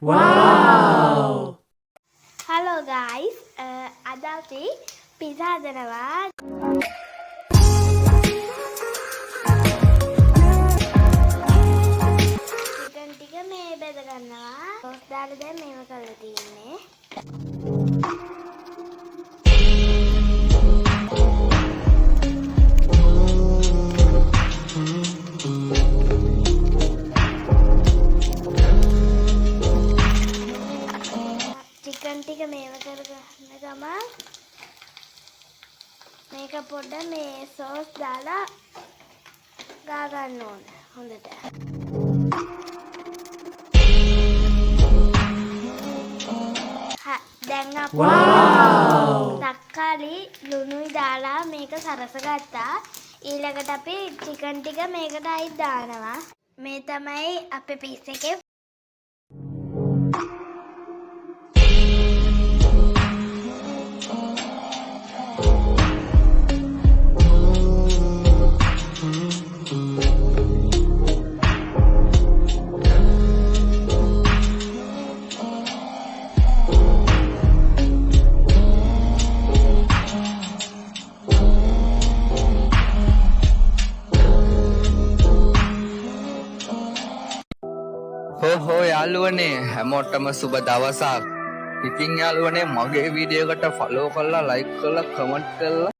Wow! Hello guys, අද අපි පිසා හදනවා. චිකන් ටික මේ බෙද ගන්නවා. සෝස් දාලා දැන් මේව කරලා තියෙන්නේ. චිකන් ටික මේව කරගන්න ගමන් මේක පොඩ්ඩක් මේ සෝස් දාලා ගා ගන්න ඕන හොඳට. දැන් අපි තක්කාලි ලුණුයි දාලා මේක සරස ගත්තා. ඊළඟට අපි චිකන් ටික මේකට අයිත් දානවා. මේ තමයි අපේ පීස් එකේ හෝ යාළුවනේ හැමෝටම සුබ දවසක්. ඉතින් යාළුවනේ මගේ වීඩියෝ එකට ෆලෝ කරලා ලයික් කරලා කමෙන්ට් කරලා